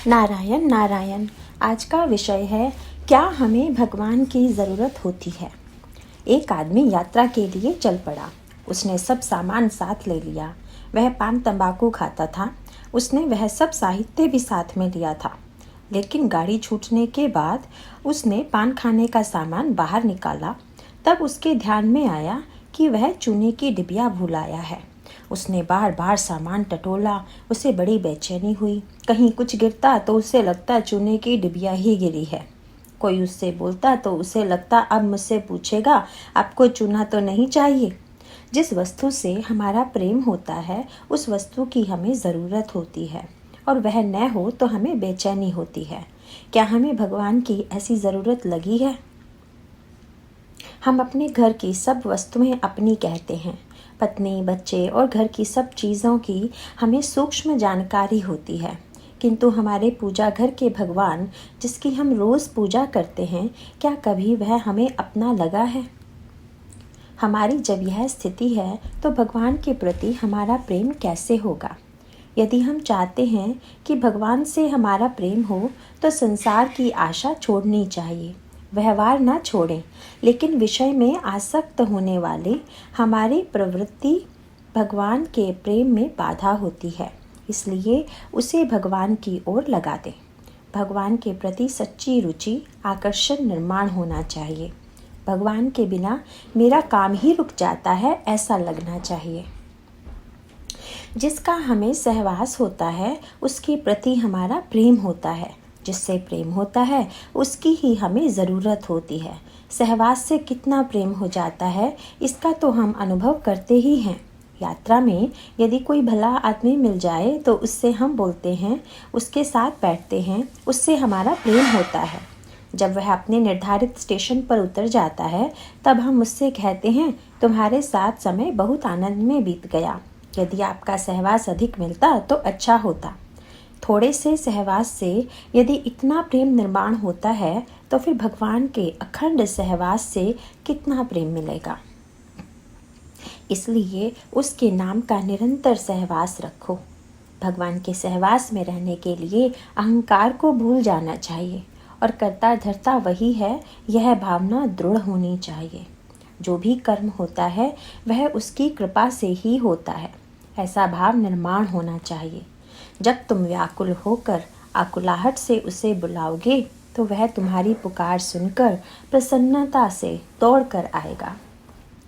नारायण नारायण। आज का विषय है, क्या हमें भगवान की ज़रूरत होती है। एक आदमी यात्रा के लिए चल पड़ा। उसने सब सामान साथ ले लिया। वह पान तंबाकू खाता था। उसने वह सब साहित्य भी साथ में लिया था। लेकिन गाड़ी छूटने के बाद उसने पान खाने का सामान बाहर निकाला। तब उसके ध्यान में आया कि वह चूने की डिबिया भूल आया है। उसने बार बार सामान टटोला। उसे बड़ी बेचैनी हुई। कहीं कुछ गिरता तो उसे लगता चूने की डिबिया ही गिरी है। कोई उससे बोलता तो उसे लगता अब मुझसे पूछेगा, आपको चूना तो नहीं चाहिए। जिस वस्तु से हमारा प्रेम होता है उस वस्तु की हमें ज़रूरत होती है, और वह न हो तो हमें बेचैनी होती है। क्या हमें भगवान की ऐसी ज़रूरत लगी है? हम अपने घर की सब वस्तुएं अपनी कहते हैं। पत्नी, बच्चे और घर की सब चीज़ों की हमें सूक्ष्म जानकारी होती है, किंतु हमारे पूजा घर के भगवान, जिसकी हम रोज़ पूजा करते हैं, क्या कभी वह हमें अपना लगा है? हमारी जब यह स्थिति है तो भगवान के प्रति हमारा प्रेम कैसे होगा? यदि हम चाहते हैं कि भगवान से हमारा प्रेम हो तो संसार की आशा छोड़नी चाहिए। व्यवहार न छोड़ें, लेकिन विषय में आसक्त होने वाले हमारी प्रवृत्ति भगवान के प्रेम में बाधा होती है। इसलिए उसे भगवान की ओर लगा दें। भगवान के प्रति सच्ची रुचि, आकर्षण निर्माण होना चाहिए। भगवान के बिना मेरा काम ही रुक जाता है, ऐसा लगना चाहिए। जिसका हमें सहवास होता है उसके प्रति हमारा प्रेम होता है। जिससे प्रेम होता है उसकी ही हमें ज़रूरत होती है। सहवास से कितना प्रेम हो जाता है इसका तो हम अनुभव करते ही हैं। यात्रा में यदि कोई भला आदमी मिल जाए तो उससे हम बोलते हैं, उसके साथ बैठते हैं, उससे हमारा प्रेम होता है। जब वह अपने निर्धारित स्टेशन पर उतर जाता है तब हम उससे कहते हैं, तुम्हारे साथ समय बहुत आनंद में बीत गया। यदि आपका सहवास अधिक मिलता तो अच्छा होता। थोड़े से सहवास से यदि इतना प्रेम निर्माण होता है तो फिर भगवान के अखंड सहवास से कितना प्रेम मिलेगा। इसलिए उसके नाम का निरंतर सहवास रखो। भगवान के सहवास में रहने के लिए अहंकार को भूल जाना चाहिए, और कर्ता धर्ता वही है, यह भावना दृढ़ होनी चाहिए। जो भी कर्म होता है वह उसकी कृपा से ही होता है, ऐसा भाव निर्माण होना चाहिए। जब तुम व्याकुल होकर आकुलाहट से उसे बुलाओगे तो वह तुम्हारी पुकार सुनकर प्रसन्नता से दौड़ कर आएगा।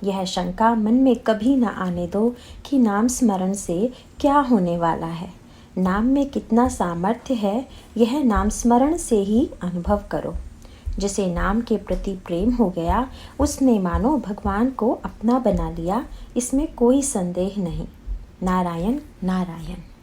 यह शंका मन में कभी न आने दो कि नाम स्मरण से क्या होने वाला है। नाम में कितना सामर्थ्य है यह नाम स्मरण से ही अनुभव करो। जिसे नाम के प्रति प्रेम हो गया उसने मानो भगवान को अपना बना लिया, इसमें कोई संदेह नहीं। नारायण नारायण।